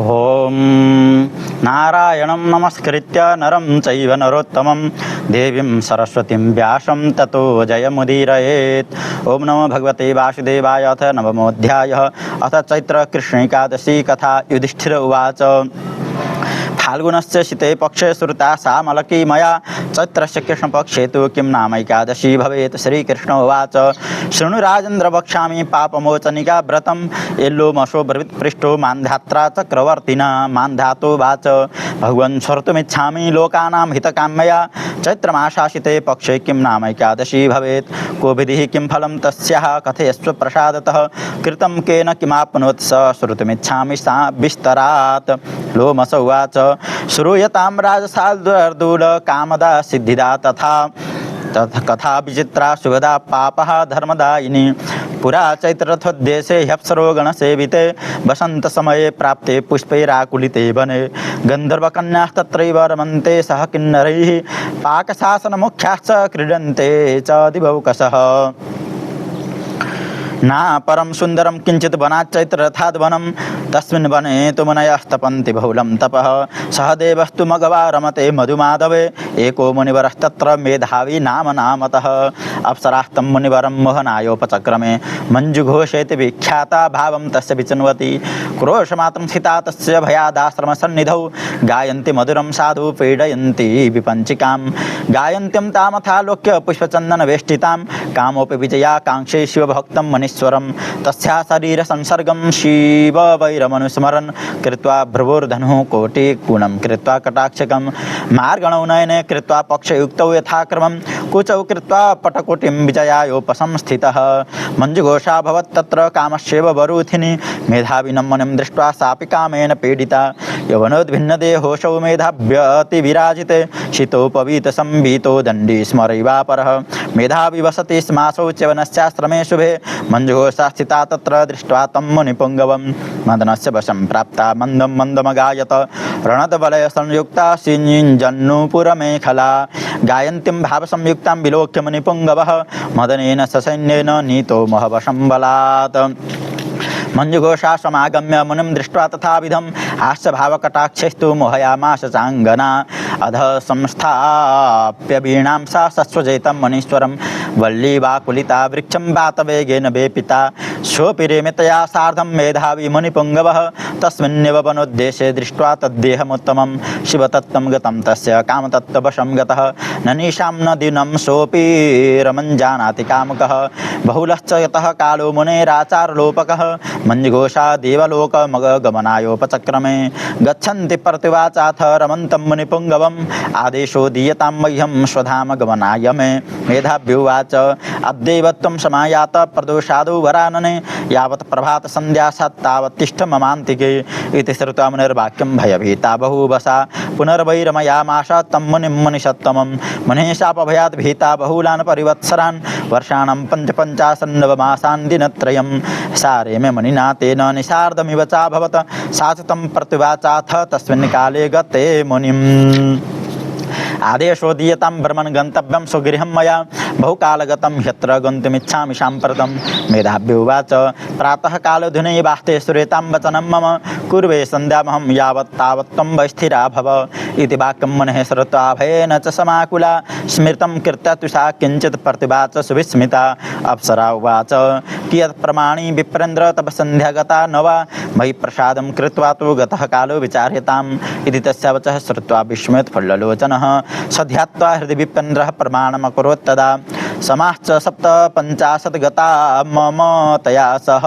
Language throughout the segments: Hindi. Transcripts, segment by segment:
ओम नारायणं नमस्कृत्य नरं चैव नरोत्तमं देवीं सरस्वतीं व्यासं ततो जयमुदीरयेत्। ओम नमो भगवते वासुदेवाय। अथ नवमोऽध्यायः। अथ चैत्रकृष्णैकादशी कथा। युधिष्ठिर उवाच फाल्गुनस्य शीते पक्षे श्रुता सा मलकी मया चैत्रस्य कृष्णपक्षे तु किं नाम एकादशी भवेत्। श्रीकृष्ण उवाच शृणु राजेन्द्र वक्ष्यामि पापमोचनिका व्रतं एल्लोमशो ब्रवीत् पृष्ठो मान्धात्रा चक्रवर्तिना। मान्धातोवाच भगवन् स्मर्तुमिच्छामि लोकानां हितकाम्यया चैत्रमासाशिते पक्षे किं नाम एकादशी भवेत्। को विधिः किं फलं तस्याः कथयस्व प्रसादतः कृतं केन किमाप्नोत् स श्रुतुमिच्छामि सा विस्तरात्। लोमस उवाच श्रूयतां राजसार्दूल कामदा सिद्धिदा तथा कथा विचित्रा शुभदा पापः धर्मदायिनी। पुरा चैत्ररथोद्देशे ह्यप्सरो गणसेविते वसन्तसमये प्राप्ते पुष्पैराकुलिते वने गन्धर्वकन्यास्तत्रैव रमन्ते सह किन्नरैः पाकशासनमुख्याश्च क्रीडन्ते च दिवौकसः। ना परं सुन्दरं किञ्चित् वनाच्चैत्ररथाद् वनं तस्मिन् वने तु मुनयस्तपन्ति बहुलं तपः। सह देवस्तु मघवा रमते मधुमाधवे एको मुनिवरस्तत्र मेधावी नाम नामतः। अप्सरास्तं मुनिवरं मोहनायोपचक्रमे मञ्जुघोषेति विख्याता भावं तस्य विचिन्वति। क्रोशमात्रं स्थिता तस्य भयादाश्रमसन्निधौ गायन्ति मधुरं साधु पीडयन्ति विपञ्चिकां। गायन्त्यं तामथालोक्य पुष्पचन्दनवेष्टितां कामोऽपि विजयाकाङ्क्षे शिवभक्तं मनीश्वरं। तस्या शरीर संसर्गं शिव वैरमनुस्मरन् कृत्वा भ्रुवोर्धनुः कोटिगुणं कृत्वा कटाक्षकं मार्गणौ नयने कृत्वा पक्षयुक्तौ यथाक्रमं कुचौ कृत्वा पटकोटिं विजयायोपसंस्थितः। मञ्जुघोषाभवत् तत्र कामस्यैव वरूथिनी मेधाविनं मुनिं दृष्ट्वा सापि कामेन पीडिता। यवनोद्भिन्नदेहोऽसौ मेधाव्यतिविराजिते शीतोपवीतसंभीतो दण्डी स्मरैवापरः। मेधावी वसति स्मासौ च्यवनस्याश्रमे शुभे मञ्जुघोषा स्थिता तत्र दृष्ट्वा तं मुनिपुङ्गवं मदनस्य वशं प्राप्ता मन्दं मन्दमगायत। रणदवलय संयुक्ता सिञ्जन्नुपुरमेखला गायन्तीं भावसंयुक्तां विलोक्य मुनिपुङ्गवः मदनेन ससैन्येन नीतो महवशं बलात्। मञ्जुघोषा समागम्य मुनिं दृष्ट्वा तथाविधम् हास्यभावकटाक्षैस्तु मोहयामास चाङ्गना। अधः संस्थाप्य वीणां सा सस्वजेतं मनीश्वरं वल्लीवाकुलिता वृक्षं वातवेगेन वेपिता। सोऽपि रेमितया सार्धं मेधावी मुनिपुङ्गवः तस्मिन्नेव वनोद्देशे दृष्ट्वा तद्देहमुत्तमं शिवतत्त्वं गतं तस्य कामतत्त्ववशं गतः। न निशां न दिनं सोऽपि रमन् जानाति कामुकः बहुलश्च यतः कालो मुनेराचारलोपकः। मञ्जुघोषा देवलोकमगमनायोपचक्रमे गच्छन्ति प्रतिवाचाथ रमन्तं मुनिपुङ्गवम् आदेशो दीयतां मह्यं स्वधाम गमनाय मे। मेधाव्युवाच अद्यैव त्वं समायात प्रदोषादौ वरानने यावत् प्रभातसन्ध्या सात् तावत् तिष्ठ ममान्तिके। इति श्रुत्वा मुनिर्वाक्यं भयभीता बहुवसा पुनर्वैरमयामाश तं मुनिं मुनिषत्तमं। मुनिः शापभयात् भीता बहुलान् परिवत्सरान् वर्षाणां पञ्चपञ्चाशन्नवमासान् दिनत्रयं। सारे मे मुनिना तेन निशार्दमिव चाभवत् सा च तं प्रतिवाचाथ तस्मिन् काले गते मुनिम्। आदेशो दीयतां ब्रह्मन् गन्तव्यं स्वगृहं मया बहुकालगतं ह्यत्र गन्तुमिच्छामि साम्प्रतं। मेधाव्युवाच प्रातः कालधुनैवास्ते श्रूयतां वचनं मम कुर्वे सन्ध्यामहं यावत् तावत् त्वं वै स्थिरा भव। इति वाक्यं मुनेः श्रुत्वा भयेन च समाकुला स्मृतं कृत्या तु सा किञ्चित् प्रतिवाच सुविस्मिता। अप्सरा उवाच कियत् प्रमाणी विप्रेन्द्र तव सन्ध्या गता न वा मयि प्रसादं कृत्वा तु गतः कालो विचार्यताम्। इति तस्या वचः श्रुत्वा विस्मयोत्फुल्ललोचनः स ध्यात्वा हृदि विप्रेन्द्रः प्रमाणमकरोत् तदा। समाश्च 57 गता मम तया सह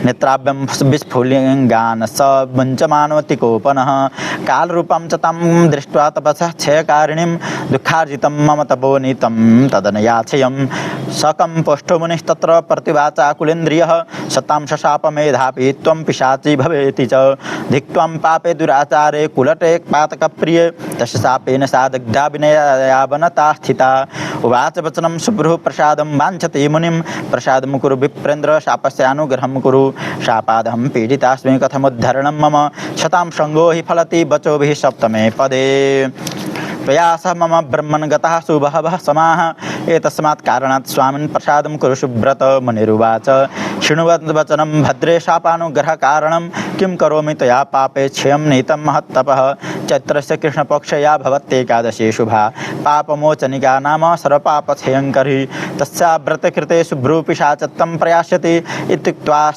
नेत्राभ्यं विस्फुलिङ्गान् स मुञ्चमानोतिकोपनः। कालरूपं च तं दृष्ट्वा तपसः क्षयकारिणीं दुःखार्जितं मम तपोनीतं तदनयाचयं। सकम्पुष्टो मुनिस्तत्र प्रतिवाचाकुलेन्द्रियः सतां शशाप मेधापि त्वं पिशाची भवेति च। धिक्त्वां पापे दुराचारे कुलटे पातकप्रिये तस्य शापेन सा दग्धा विनयावनता स्थिता। उवाच वचनं सुब्रुः प्रसादं वाञ्छति मुनिं प्रसादं कुरु विप्रेन्द्र शापस्यानुग्रहं कुरु। शापादहं पीडितास्मि कथमुद्धरणं मम शतां संगो हि फलति वचोभिः सप्तमे पदे। त्वया सह मम ब्रह्मन् गतः सुबहवः समाः एतस्मात् कारणात् स्वामिन् प्रसादं कुरु सुव्रत। मुनिरुवाच शृण्वन् वचनं भद्रे शापानुग्रहकारणं किं करोमि त्वया पापे क्षयं नीतं महत्तपः चैत्रस्य कृष्णपक्षया भवत्येकादशी शुभा पापमोचनिका नाम सर्वपापक्षयङ्करी तस्या व्रतकृते शुभ्रूपिशाचत्वं प्रयास्यति इत्युक्त्वा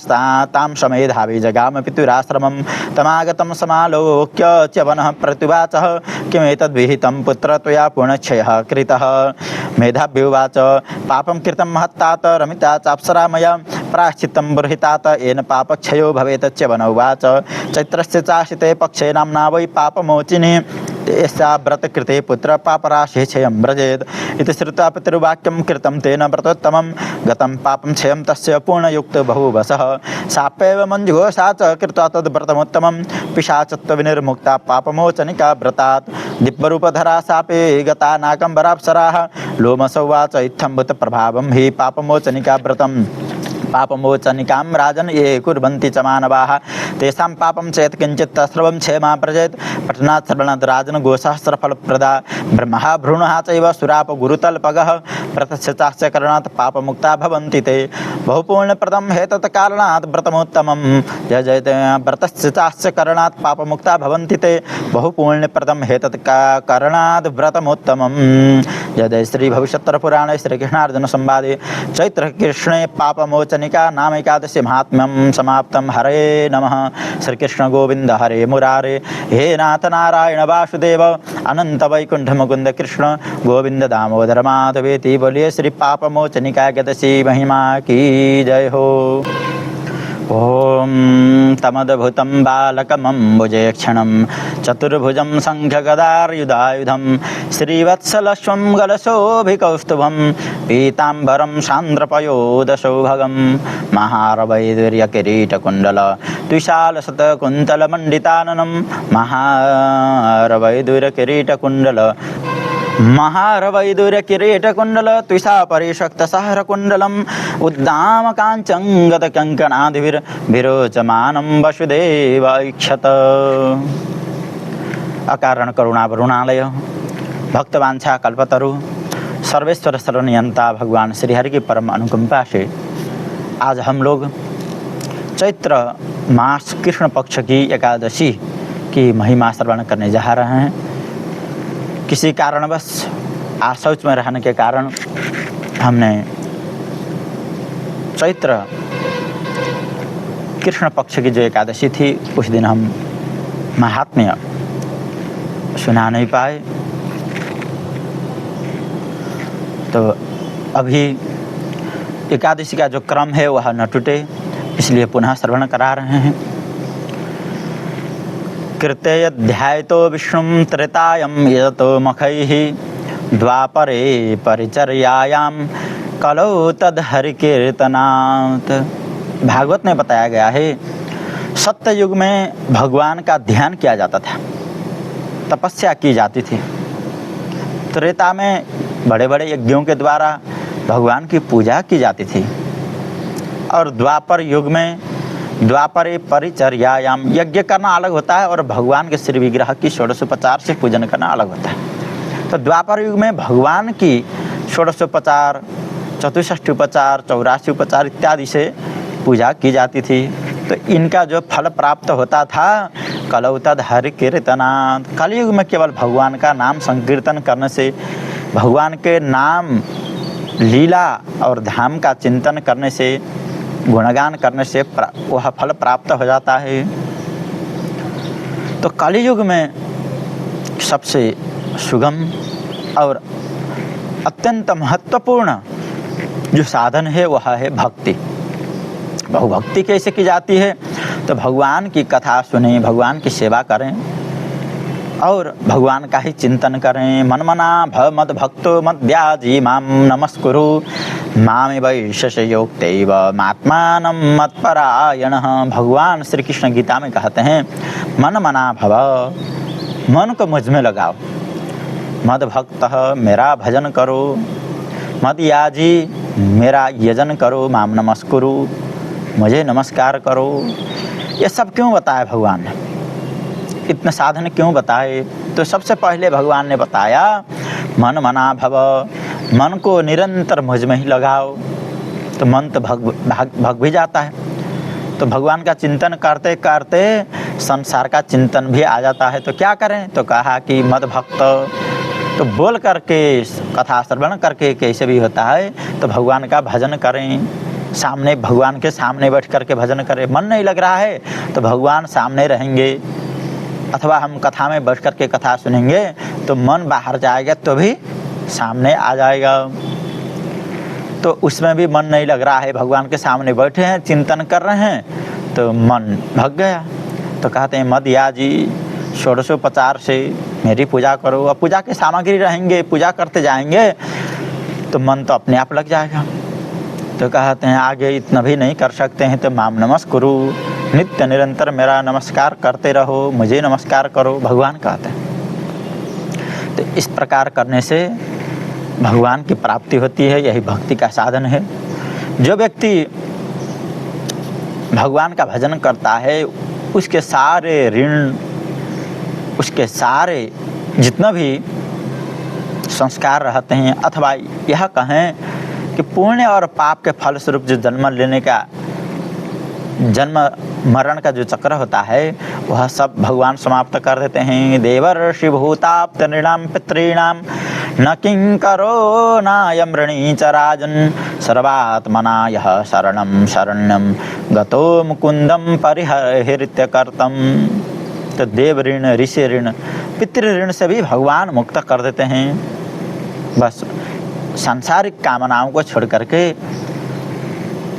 तां समेधावी जगाम पितुराश्रमं तमागतं समालोक्य च वनः प्रत्युवाचः किमेतद्विहितं पुत्र त्वया पूर्णक्षयः कृतः मेधाव्युवाच पापं कृतं महत्तात रमिता चाप्सरा मया प्रायश्चित्तं बृहितात येन पापक्षयो भवेत् च वन उवाच चैत्रस्य चाशिते पक्षे नाम्ना वै पापमोचिनी यस्या व्रतकृते पुत्र पापराशिः क्षयं व्रजेत् इति श्रुत्वा पितृवाक्यं कृतं तेन व्रतोत्तमं गतं पापं क्षयं तस्य पूर्णयुक्तो बहुवसः साप्येव मञ्जुषा च कृत्वा तद्व्रतमुत्तमं पिशाचत्वविनिर्मुक्ता पापमोचनिका व्रतात् दिव्यरूपधरा सापे गता नाकम्बराप्सराः लोमसौवाच इत्थं भूतप्रभावं हि पापमोचनिका व्रतं पापमोचनिकां राजन् ये कुर्वन्ति च मानवाः तेषां पापं चेत् किञ्चित् सर्वं क्षेमा प्रजेत् पठनात् श्रवणात् राजन् गोसहस्रफलप्रदा ब्रह्मः भ्रूणः चैव सुरापगुरुतल्पगः व्रतस्य चास्य करणात् पापमुक्ता भवन्ति ते बहुपूर्णप्रदं हेतत् कारणात् व्रतमोत्तमं जय जय व्रतस्य चास्य करणात् पापमुक्ता भवन्ति ते बहुपूर्णप्रदं हेतत् करणात् व्रतमोत्तमं जय जय श्री भविष्योत्तरपुराणे श्रीकृष्णार्जुन संवादे चैत्रकृष्णे पापमोचनिका नाम एकादशी महात्म्यं समाप्तं। हरे नमः। श्रीकृष्ण गोविंद हरे मुरारे हे नाथ नारायण वासुदेव अनंत वैकुंठ मुकुंद कृष्ण गोविंद दामोदर माधवेति बोलिए श्री पापमोचनिका एकादशी महिमा की जय हो। ओम तमद्भुतं बालकमम्बुजेक्षणं चतुर्भुजं शङ्खगदायुधायुधं श्रीवत्सलक्ष्मं गलशोभिकौस्तुभं पीताम्बरं सान्द्रपयोदशौभगं महारवैदुर्यकिरीटकुण्डल द्विशालशतकुन्तलमण्डिताननं महारवैदुर्यकिरीटकुण्डल महारवैदुर्यकिरीटकुण्डल त्विषा परिशक्तसहस्रकुण्डलम् उद्दामकाञ्चङ्गतकङ्कणादिभिर्विरोचमानं वसुदेवैक्षत। अकारण करुणावरुणालय भक्तवांछा कल्पतरु सर्वेश्वर सर्वनियंता भगवान श्री हरि की परम अनुकंपा से आज हम लोग चैत्र मास कृष्ण पक्ष की एकादशी की महिमा श्रवण करने जा रहे हैं। किसी कारणवश आशौच में रहने के कारण हमने चैत्र कृष्ण पक्ष की जो एकादशी थी उस दिन हम महात्म्य सुना नहीं पाए, तो अभी एकादशी का जो क्रम है वह न टूटे इसलिए पुनः श्रवण करा रहे हैं। कृतेऽध्यायतो विष्णुं त्रेतायं यतो मखैः द्वापरे परिचर्यायां कलौ तद्हरिकीर्तनात्। भागवत में बताया गया है सत्य युग में भगवान का ध्यान किया जाता था, तपस्या की जाती थी। त्रेता में बड़े बड़े यज्ञों के द्वारा भगवान की पूजा की जाती थी और द्वापर युग में द्वापरे परिचर्यायाम यज्ञ करना अलग होता है और भगवान के श्री विग्रह की षोडशोपचार से पूजन करना अलग होता है। तो द्वापर युग में भगवान की षोडशोपचार, चतुष्षष्टि उपचार, 84 उपचार इत्यादि से पूजा की जाती थी। तो इनका जो फल प्राप्त होता था कलौ तद् हरि कीर्तनात्। कलयुग में केवल भगवान का नाम संकीर्तन करने से, भगवान के नाम लीला और धाम का चिंतन करने से, गुणगान करने से वह फल प्राप्त हो जाता है। तो कलियुग में सबसे सुगम और अत्यंत महत्वपूर्ण जो साधन है वह है भक्ति। बहुभक्ति कैसे की जाती है? तो भगवान की कथा सुने, भगवान की सेवा करें और भगवान का ही चिंतन करें। मनमना भव मद भक्तो मद्याजी माम नमस्कुरु मामे वैशेषयोक्तैव मात्मानं मत्परायणः। भगवान श्री कृष्ण गीता में कहते हैं मन मना भव, मन को मुझ में लगाओ। मद भक्त मेरा भजन करो, मद याजी मेरा यजन करो, माम नमस्कुरु मुझे नमस्कार करो। ये सब क्यों बताया भगवान ने? इतने साधन क्यों बताए? तो सबसे पहले भगवान ने बताया मन मना भव, मन को निरंतर मुझ में ही लगाओ। तो मन तो भग भी जाता है। तो भगवान का चिंतन करते करते संसार का चिंतन भी आ जाता है। तो क्या करें? तो कहा कि मद भक्त तो बोल करके, कथा श्रवण करके कैसे भी होता है, तो भगवान का भजन करें। सामने, भगवान के सामने बैठ करके भजन करें। मन नहीं लग रहा है तो भगवान सामने रहेंगे, अथवा हम कथा में बैठ करके कथा सुनेंगे तो मन बाहर जाएगा तो भी सामने आ जाएगा। तो उसमें भी मन नहीं लग रहा है, भगवान के सामने बैठे हैं, चिंतन कर रहे हैं, तो मन भग गया। तो कहते हैं मदया जी षोडशोपचार से मेरी पूजा करो। अब पूजा के सामग्री रहेंगे, पूजा करते जाएंगे तो मन तो अपने आप लग जाएगा। तो कहते हैं आगे इतना भी नहीं कर सकते हैं तो माम नमस्कुरु, नित्य निरंतर मेरा नमस्कार करते रहो, मुझे नमस्कार करो, भगवान कहते हैं। तो इस प्रकार करने से भगवान की प्राप्ति होती है। यही भक्ति का साधन है। जो व्यक्ति भगवान का भजन करता है उसके सारे ऋण, उसके सारे जितना भी संस्कार रहते हैं, अथवा यह कहें कि पुण्य और पाप के फलस्वरूप जो जन्म लेने का, जन्म मरण का जो चक्र होता है, वह सब भगवान समाप्त कर देते हैं। देवर्षि भूताप्त नृणाम पितॄणाम न किंकरो नायम ऋणी च राजन सर्वात्मना यः शरणं शरण्यं गतो मुकुंदम परिहृत्य कर्तम। तो देव ऋण, ऋषि ऋण, पितृ ऋण से भी भगवान मुक्त कर देते हैं। बस सांसारिक कामनाओं को छोड़ करके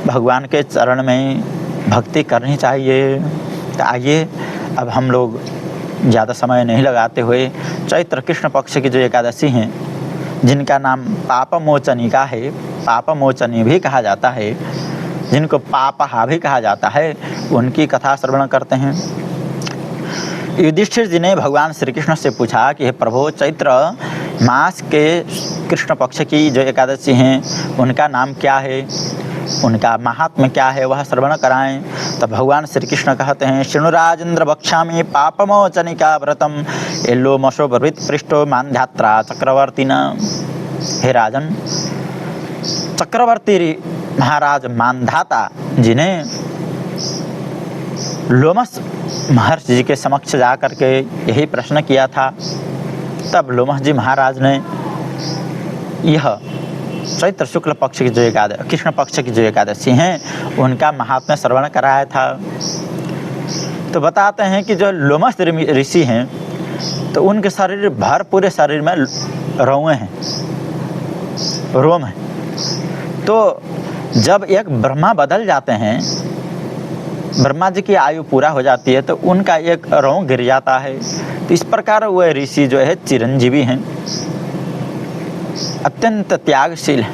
भगवान के चरण में भक्ति करनी चाहिए। तो आइए अब हम लोग ज़्यादा समय नहीं लगाते हुए चैत्र कृष्ण पक्ष की जो एकादशी हैं, जिनका नाम पापमोचनिका है, पापमोचनी भी कहा जाता है, जिनको पापहा भी कहा जाता है, उनकी कथा श्रवण करते हैं। युधिष्ठिर जी ने भगवान श्री कृष्ण से पूछा कि हे प्रभु, चैत्र मास के कृष्ण पक्ष की जो एकादशी हैं उनका नाम क्या है, उनका महात्म्य क्या है, वह श्रवण कराएं। तब भगवान श्री कृष्ण कहते हैं शृणु राजेंद्र बक्षामि पापमोचनिका व्रतम एल्लो मशो ब्रवीत पृष्ठो मान्धात्रा चक्रवर्ती न। हे राजन, चक्रवर्ती महाराज मानधाता जी ने लोमस महर्षि जी के समक्ष जा करके यही प्रश्न किया था। तब लोमस जी महाराज ने यह चैत्र शुक्ल पक्ष की जो एकादशी, कृष्ण पक्ष की जो एकादशी हैं, उनका महात्म्य श्रवण कराया था। तो बताते हैं कि जो लोमस ऋषि हैं तो उनके शरीर भर, पूरे शरीर में रोए हैं, रोम है। तो जब एक ब्रह्मा बदल जाते हैं, ब्रह्मा जी की आयु पूरा हो जाती है, तो उनका एक रों गिर जाता है। तो इस प्रकार वह ऋषि जो है चिरंजीवी हैं, अत्यंत त्यागशील है।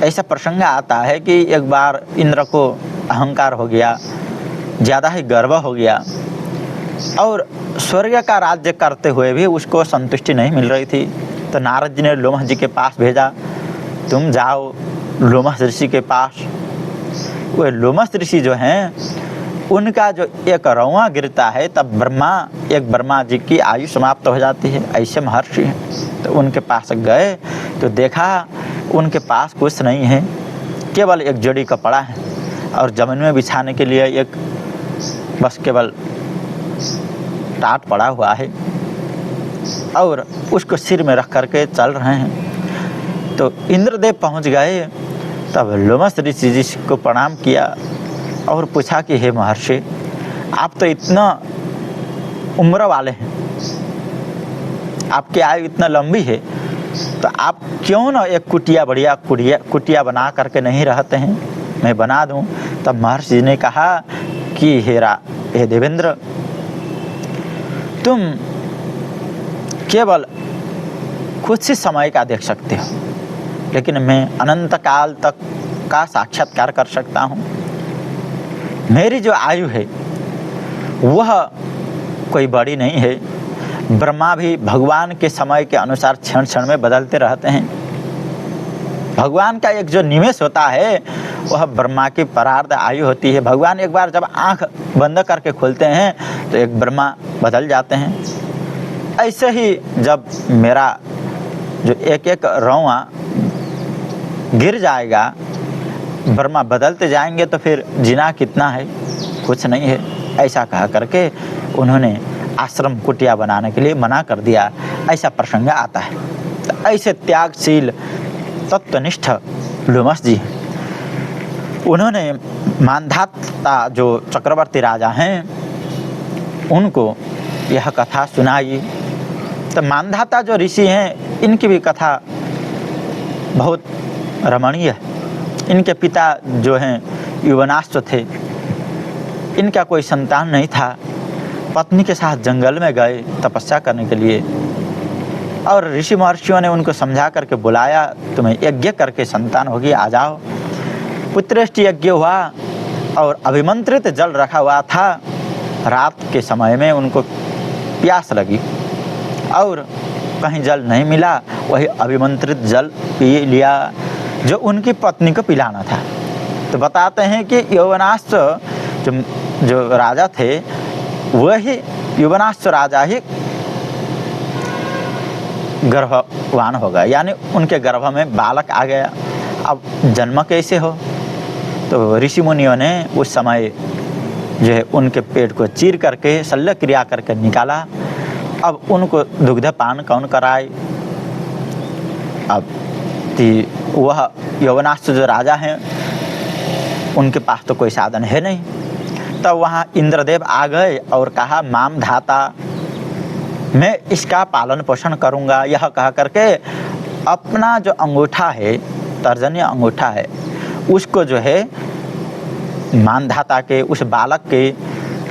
ऐसा प्रसंग आता है कि एक बार इंद्र को अहंकार हो गया, ज़्यादा ही गर्व हो गया, और स्वर्ग का राज्य करते हुए भी उसको संतुष्टि नहीं मिल रही थी। तो नारद जी ने लोमस जी के पास भेजा, तुम जाओ लोमस ऋषि के पास। वह लोमस ऋषि जो हैं उनका जो एक रौआ गिरता है, तब ब्रह्मा जी की आयु समाप्त हो जाती है। ऐसे महर्षि हैं। तो उनके पास गए तो देखा उनके पास कुछ नहीं है, केवल एक जोड़ी कपड़ा है और जमीन में बिछाने के लिए एक बस केवल टाट पड़ा हुआ है, और उसको सिर में रख करके चल रहे हैं। तो इंद्रदेव पहुंच गए। तब लोमस ऋषि जी को प्रणाम किया और पूछा कि हे महर्षि, आप तो इतना उम्र वाले हैं, आपकी आयु इतना लंबी है, तो आप क्यों ना एक बढ़िया कुटिया बना करके नहीं रहते हैं, मैं बना दूं। तब महर्षि जी ने कहा कि हे देवेंद्र, तुम केवल कुछ ही समय का देख सकते हो, लेकिन मैं अनंत काल तक का साक्षात्कार कर सकता हूँ। मेरी जो आयु है वह कोई बड़ी नहीं है। ब्रह्मा भी भगवान के समय के अनुसार क्षण क्षण में बदलते रहते हैं। भगवान का एक जो निमेष होता है वह ब्रह्मा की परार्ध आयु होती है। भगवान एक बार जब आंख बंद करके खोलते हैं तो एक ब्रह्मा बदल जाते हैं। ऐसे ही जब मेरा जो एक रौआ गिर जाएगा वर्मा बदलते जाएंगे तो फिर जीना कितना है, कुछ नहीं है। ऐसा कहा करके उन्होंने आश्रम कुटिया बनाने के लिए मना कर दिया। ऐसा प्रसंग आता है। तो ऐसे त्यागशील तत्वनिष्ठ लोमश जी, उन्होंने मांधाता जो चक्रवर्ती राजा हैं उनको यह कथा सुनाई। तो मांधाता जो ऋषि हैं इनकी भी कथा बहुत रमणीय है। इनके पिता जो हैं युवनाश्व थे, इनका कोई संतान नहीं था। पत्नी के साथ जंगल में गए तपस्या करने के लिए और ऋषि महर्षियों ने उनको समझा करके बुलाया, तुम्हें यज्ञ करके संतान होगी, आ जाओ। पुत्रेष्टि यज्ञ हुआ और अभिमंत्रित जल रखा हुआ था। रात के समय में उनको प्यास लगी और कहीं जल नहीं मिला, वही अभिमंत्रित जल पी लिया जो उनकी पत्नी को पिलाना था। तो बताते हैं कि यौवनाश्व जो राजा थे वही युवनाश्व राजा ही गर्भवान हो गया, यानी उनके गर्भ में बालक आ गया। अब जन्म कैसे हो? तो ऋषि मुनियों ने उस समय जो है उनके पेट को चीर करके शल्य क्रिया करके निकाला। अब उनको दुग्ध पान कौन कराए? अब वह यौवनाश्व जो राजा हैं उनके पास तो कोई साधन है नहीं। तब वहाँ इंद्रदेव आ गए और कहा, माम धाता, मैं इसका पालन पोषण करूँगा। यह कह करके अपना जो अंगूठा है, तर्जनी अंगूठा है, उसको जो है मानधाता के उस बालक के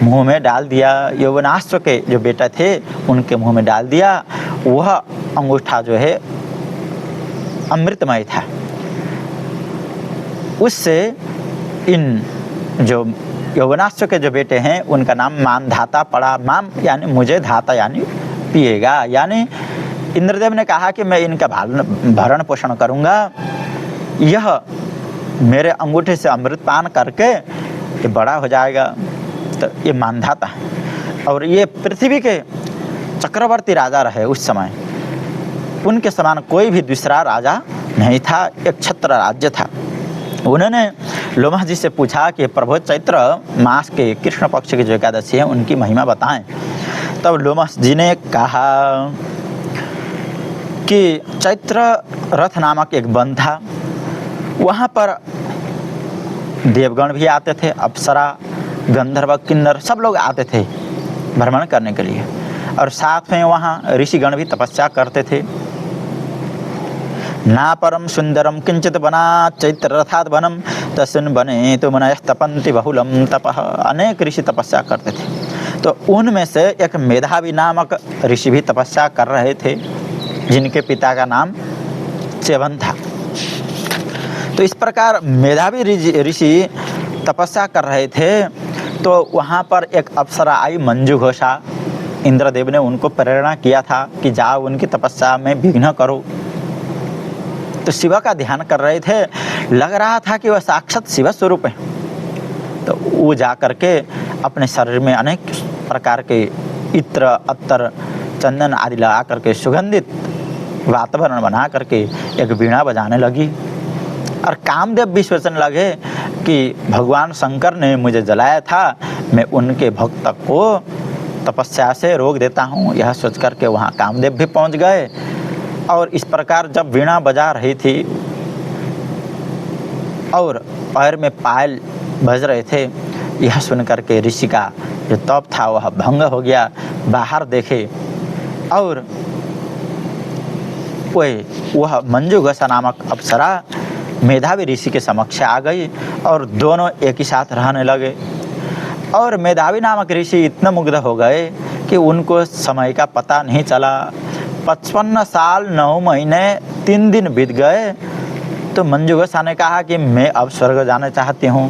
मुंह में डाल दिया। यौवनाश्व के जो बेटा थे उनके मुंह में डाल दिया। वह अंगूठा जो है अमृतमय था। उससे इन जो यौवनाश्व के जो बेटे हैं उनका नाम मानधाता पड़ा। माम यानी मुझे, धाता यानी पिएगा, यानी इंद्रदेव ने कहा कि मैं इनका भरण पोषण करूँगा। यह मेरे अंगूठे से अमृत पान करके ये बड़ा हो जाएगा। तो ये मानधाता है। और ये पृथ्वी के चक्रवर्ती राजा रहे उस समय। उनके समान कोई भी दूसरा राजा नहीं था, एक छत्र राज्य था। उन्होंने लोमश जी से पूछा कि प्रभु चैत्र मास के कृष्ण पक्ष की जो एकादशी है उनकी महिमा बताएं। तब लोमश जी ने कहा कि चैत्र रथ नामक एक वन था, वहाँ पर देवगण भी आते थे, अप्सरा, गंधर्व, किन्नर सब लोग आते थे भ्रमण करने के लिए। और साथ में वहाँ ऋषिगण भी तपस्या करते थे। ना परम सुंदरम किंचित बना चैत्र रथात वनम तस्मिन् वने तो मुनयः तपन्ति बहुलम तपः। अनेक ऋषि तपस्या करते थे। तो उनमें से एक मेधावी नामक ऋषि भी तपस्या कर रहे थे, जिनके पिता का नाम च्यवन था। तो इस प्रकार मेधावी ऋषि तपस्या कर रहे थे। तो वहाँ पर एक अप्सरा आई, मंजू घोषा। इंद्रदेव ने उनको प्रेरणा किया था कि जाओ उनकी तपस्या में विघ्न करो। तो शिव का ध्यान कर रहे थे, लग रहा था कि वह साक्षात शिव स्वरूप है। तो वो जा करके अपने शरीर में अनेक प्रकार के इत्र, अत्तर, चंदन आदि लगा करके सुगंधित वातावरण बना करके एक वीणा बजाने लगी। और कामदेव भी सोचने लगे कि भगवान शंकर ने मुझे जलाया था, मैं उनके भक्त को तपस्या से रोक देता हूँ। यह सोच करके वहाँ कामदेव भी पहुँच गए। और इस प्रकार जब वीणा बजा रही थी और पैर में पायल बज रहे थे, यह सुन करके ऋषि का जो तप था वह भंग हो गया। बाहर देखे और वह मंजू घोषा नामक अप्सरा मेधावी ऋषि के समक्ष आ गई और दोनों एक ही साथ रहने लगे। और मेधावी नामक ऋषि इतना मुग्ध हो गए कि उनको समय का पता नहीं चला। 55 साल 9 महीने 3 दिन बीत गए। तो मंजू घोषा ने कहा कि मैं अब स्वर्ग जाना चाहती हूँ।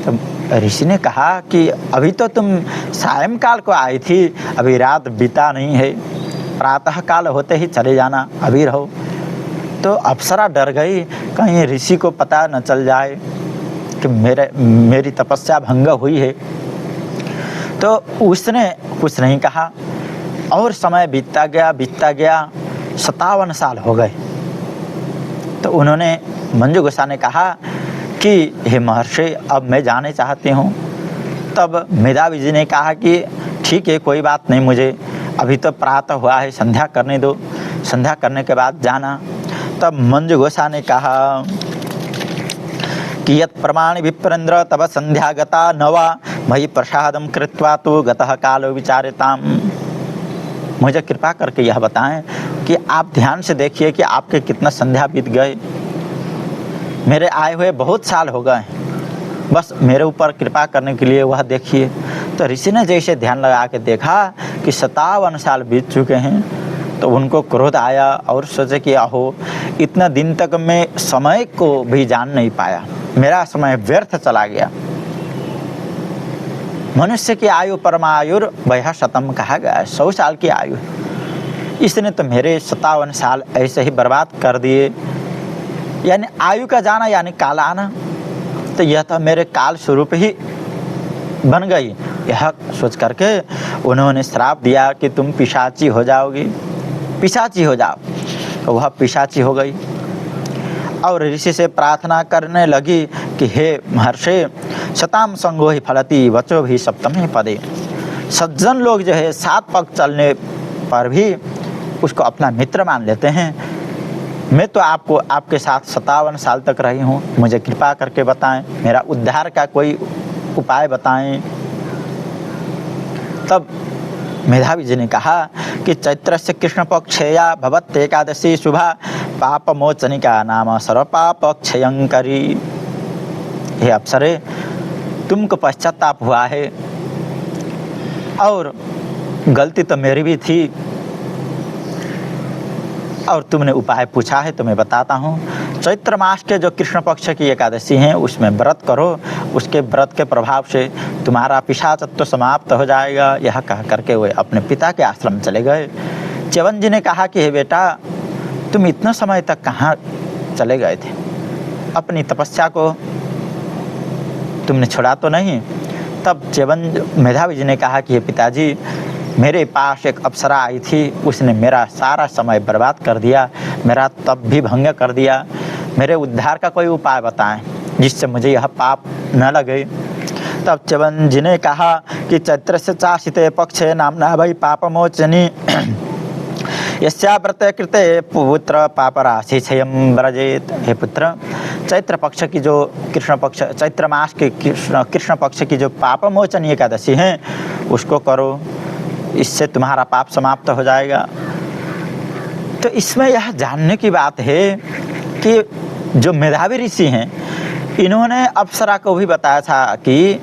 तो ऋषि ने कहा कि अभी तो तुम सायंकाल को आई थी, अभी रात बीता नहीं है, प्रातः काल होते ही चले जाना, अभी रहो। तो अप्सरा डर गई, कहीं ऋषि को पता न चल जाए कि मेरी तपस्या भंग हुई है। तो उसने कुछ नहीं कहा और समय बीतता गया 57 साल हो गए। तो उन्होंने मंजू घोषा ने कहा कि हे महर्षि, अब मैं जाने चाहती हूँ। तब मेधावी जी ने कहा कि ठीक है, कोई बात नहीं, मुझे अभी तो प्रातः हुआ है, संध्या करने दो, संध्या करने के बाद जाना। तब मंजुघोषा ने कहा कि यत् प्रमाण विप्रेन्द्र तब संध्या गता नवा मयि प्रसादम कृत्वा तो गतः कालो विचारताम। मुझे कृपा करके यह बताएं कि आप ध्यान से देखिए कि आपके कितना संध्या बीत गए। मेरे आए हुए बहुत साल हो गए, बस मेरे ऊपर कृपा करने के लिए वह देखिए। तो ऋषि ने जैसे ध्यान लगा के देखा कि 57 साल बीत चुके हैं, तो उनको क्रोध आया और सोचे कि आहो, इतना दिन तक मैं समय को भी जान नहीं पाया, मेरा समय व्यर्थ चला गया। मनुष्य की आयु परमायुर वह शतम कहा गया है, 100 साल की आयु। इसने तो मेरे 57 साल ऐसे ही बर्बाद कर दिए। यानी आयु का जाना यानी काल आना, तो यह तो मेरे काल स्वरूप ही बन गई। यह सोच करके उन्होंने श्राप दिया कि तुम पिशाची हो जाओगी, पिशाची हो जाओ। तो वह पिशाची हो गई और ऋषि से प्रार्थना करने लगी कि हे महर्षि, शताम संगो ही फलती वचो भी सप्तमे पदे। सज्जन लोग जो है 7 पग चलने पर भी उसको अपना मित्र मान लेते हैं। मैं तो आपको आपके साथ 57 साल तक रही हूँ, मुझे कृपा करके बताएं, मेरा उद्धार का कोई उपाय बताएं। तब मेधावी जी ने कहा कि चैत्रस्य कृष्ण पक्षेया भवत एकादशी शुभा पापमोचनिका नाम सर्वपाप क्षयंकरी। हे अप्सरे, तुमको पश्चाताप हुआ है और गलती तो मेरी भी थी, और तुमने उपाय पूछा है तो मैं बताता हूँ। चैत्र मास के जो कृष्ण पक्ष की एकादशी हैं उसमें व्रत करो, उसके व्रत के प्रभाव से तुम्हारा पिशाचत्व समाप्त हो जाएगा। यह कह करके वे अपने पिता के आश्रम चले गए। च्यवन जी ने कहा कि हे बेटा, तुम इतना समय तक कहाँ चले गए थे? अपनी तपस्या को तुमने छोड़ा तो नहीं? तब च्यवन मेधावी जी ने कहा कि हे पिताजी, मेरे पास एक अप्सरा आई थी, उसने मेरा सारा समय बर्बाद कर दिया, मेरा तप भी भंग कर दिया। मेरे उद्धार का कोई उपाय बताएं जिससे मुझे यह पाप न लगे। तब च्यवन जी ने कहा कि चैत्र से चाशिते पक्षे नामना भई पापमोचनी यस्या व्रते कृते पुत्र पापराशि क्षयं व्रजेत। हे पुत्र, चैत्र पक्ष की जो कृष्ण पक्ष, चैत्र मास के कृष्ण पक्ष की जो पापमोचनी एकादशी है उसको करो, इससे तुम्हारा पाप समाप्त हो जाएगा। तो इसमें यह जानने की बात है कि जो मेधावी ऋषि हैं, इन्होंने अप्सरा को भी बताया था कि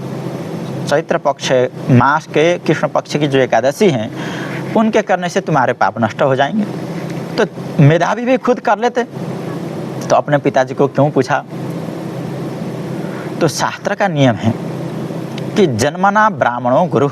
चैत्र पक्ष मास के कृष्ण पक्ष की जो एकादशी हैं उनके करने से तुम्हारे पाप नष्ट हो जाएंगे। तो मेधावी भी खुद कर लेते, तो अपने पिताजी को क्यों पूछा? तो शास्त्र का नियम है कि जन्मना ब्राह्मणों गुरु।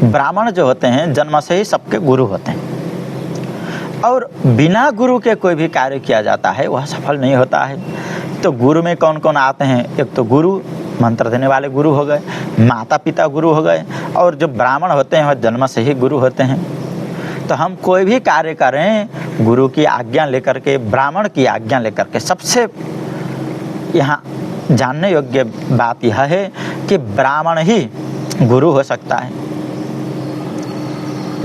ब्राह्मण जो होते हैं जन्म से ही सबके गुरु होते हैं, और बिना गुरु के कोई भी कार्य किया जाता है वह सफल नहीं होता है। तो गुरु में कौन कौन आते हैं? एक तो गुरु, मंत्र देने वाले गुरु हो गए, माता पिता गुरु हो गए, और जो ब्राह्मण होते हैं वह जन्म से ही गुरु होते हैं। तो हम कोई भी कार्य करें गुरु की आज्ञा लेकर के, ब्राह्मण की आज्ञा लेकर के। सबसे यहाँ जानने योग्य बात यह है कि ब्राह्मण ही गुरु हो सकता है।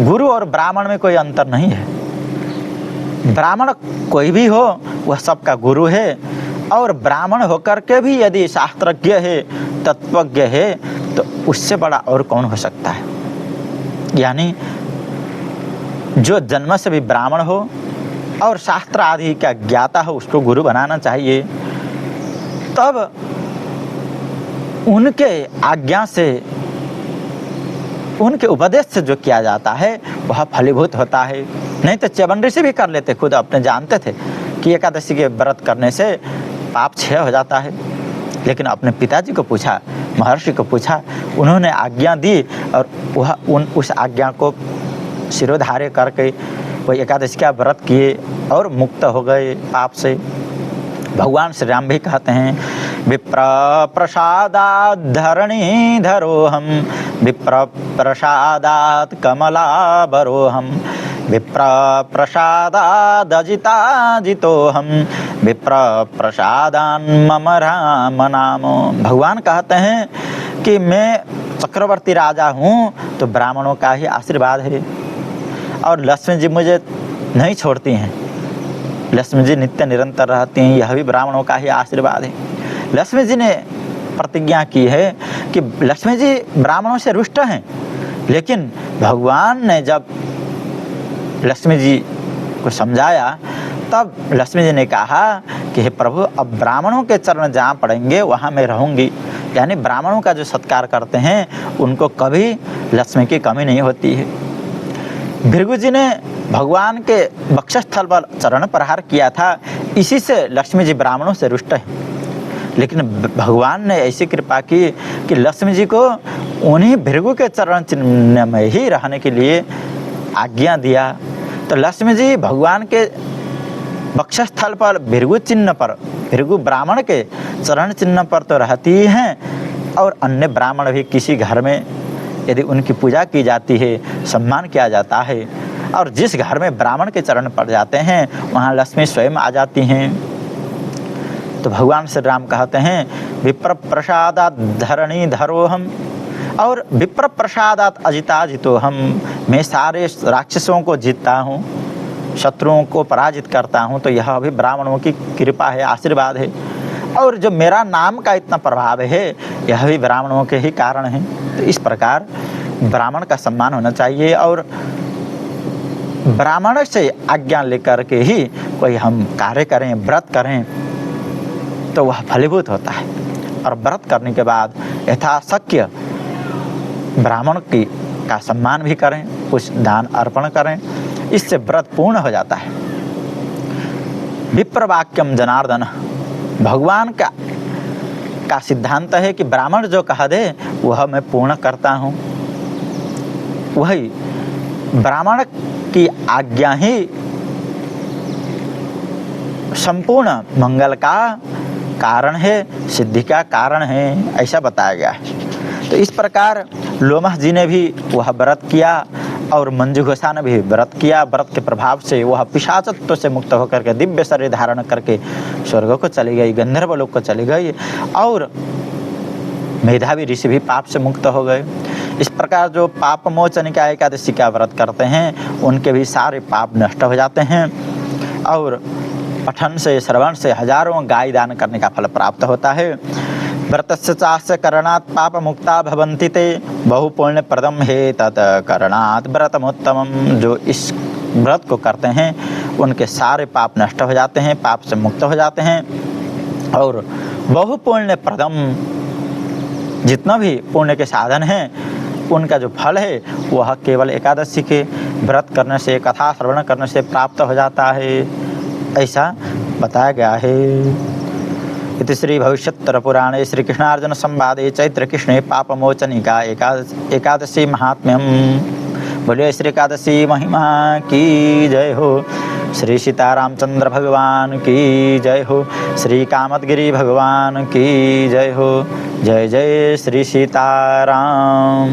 गुरु और ब्राह्मण में कोई अंतर नहीं है। ब्राह्मण कोई भी हो वह सबका गुरु है, और ब्राह्मण होकर के भी यदि शास्त्रज्ञ है, तत्वज्ञ है, तो उससे बड़ा और कौन हो सकता है? यानी जो जन्म से भी ब्राह्मण हो और शास्त्र आदि का ज्ञाता हो उसको गुरु बनाना चाहिए। तब उनके आज्ञा से, उनके उपदेश से जो किया जाता है वह फलीभूत होता है। नहीं तो च्यवन ऋषि भी कर लेते, खुद अपने जानते थे कि एकादशी के व्रत करने से पाप क्षय हो जाता है, लेकिन अपने पिताजी को पूछा, महर्षि को पूछा, उन्होंने आज्ञा दी और वह उस आज्ञा को शिरोधार्य करके वह एकादशी का व्रत किए और मुक्त हो गए पाप से। भगवान श्री राम भी कहते हैं, विप्र प्रसादात् धरणीधरोऽहं, विप्र प्रसादात् कमलाबरोऽहं, विप्र प्रसादादजिताजितोऽहं विप्र प्रसादान् मम राम नाम। भगवान कहते हैं कि मैं चक्रवर्ती राजा हूँ तो ब्राह्मणों का ही आशीर्वाद है, और लक्ष्मी जी मुझे नहीं छोड़ती हैं, लक्ष्मी जी नित्य निरंतर रहती हैं, यह भी ब्राह्मणों का ही आशीर्वाद है। लक्ष्मी जी ने प्रतिज्ञा की है कि लक्ष्मी जी ब्राह्मणों से रुष्ट हैं, लेकिन भगवान ने जब लक्ष्मी जी को समझाया तब लक्ष्मी जी ने कहा कि हे प्रभु, अब ब्राह्मणों के चरण जहाँ पड़ेंगे वहाँ मैं रहूँगी। यानी ब्राह्मणों का जो सत्कार करते हैं उनको कभी लक्ष्मी की कमी नहीं होती है। भृगु जी ने भगवान के वक्षस्थल पर चरण प्रहार किया था, इसी से लक्ष्मी जी ब्राह्मणों से रुष्ट हैं। लेकिन भगवान ने ऐसी कृपा की कि लक्ष्मी जी को उन्हीं भृगु के चरण चिन्ह में ही रहने के लिए आज्ञा दिया। तो लक्ष्मी जी भगवान के वक्षस्थल पर भृगु चिन्ह पर, भृगु ब्राह्मण के चरण चिन्ह पर तो रहती ही हैं, और अन्य ब्राह्मण भी किसी घर में यदि उनकी पूजा की जाती है, सम्मान किया जाता है, और जिस घर में ब्राह्मण के चरण पड़ जाते हैं वहाँ लक्ष्मी स्वयं आ जाती हैं। तो भगवान श्री राम कहते हैं विप्र प्रसादात धरणी धरोहम, और विप्र प्रसादात अजिताजितोहम, मैं सारे राक्षसों को जीतता हूँ, शत्रुओं को पराजित करता हूँ। तो यह भी ब्राह्मणों की कृपा है, आशीर्वाद है। और जो मेरा नाम का इतना प्रभाव है यह भी ब्राह्मणों के ही कारण है। तो इस प्रकार ब्राह्मण का सम्मान होना चाहिए, और ब्राह्मण से आज्ञा लेकर के ही कोई हम कार्य करें, व्रत करें तो वह फलीभूत होता है। और व्रत करने के बाद यथाशक्य ब्राह्मण की का सम्मान भी करें, कुछ दान अर्पण करें, इससे व्रत पूर्ण हो जाता है। विप्रवाक्यम जनार्दन, भगवान का सिद्धांत है कि ब्राह्मण जो कह दे वह मैं पूर्ण करता हूँ। वही ब्राह्मण की आज्ञा ही संपूर्ण मंगल का कारण है, सिद्धि का कारण है, ऐसा बताया गया है। तो इस प्रकार लोमश जी ने भी वह व्रत किया, और मंजू घोषा ने भी व्रत किया। व्रत के प्रभाव से वह पिशाचत्व से मुक्त होकर के दिव्य शरीर धारण करके स्वर्ग को चली गई, गंधर्व लोक को चली गई, और मेधावी ऋषि भी पाप से मुक्त हो गए। इस प्रकार जो पाप मोचनिका एकादशी का व्रत करते हैं उनके भी सारे पाप नष्ट हो जाते हैं, और पठन से, श्रवण से हजारों गाय दान करने का फल प्राप्त होता है। व्रतस्य चास्य करणात् पाप मुक्ता भवन्ति ते, बहु पुण्य प्रदम हे तत् करणात् व्रतमोत्तमम। जो इस व्रत को करते हैं उनके सारे पाप नष्ट हो जाते हैं, पाप से मुक्त हो जाते हैं, और बहु पुण्य प्रदम, जितना भी पुण्य के साधन हैं उनका जो फल है वह केवल एकादशी के व्रत करने से, कथा श्रवण करने से प्राप्त हो जाता है, ऐसा बताया गया है। इति श्री भविष्योत्तर पुराणे श्री कृष्णार्जुन संवादे चैत्र कृष्णे पापमोचनिका एकादशी महात्म्यम। बोलिए श्री एकादशी महिमा की जय हो। श्री सीतारामचंद्र भगवान की जय हो। श्री कामदगिरि भगवान की जय हो। जय जय श्री सीताराम।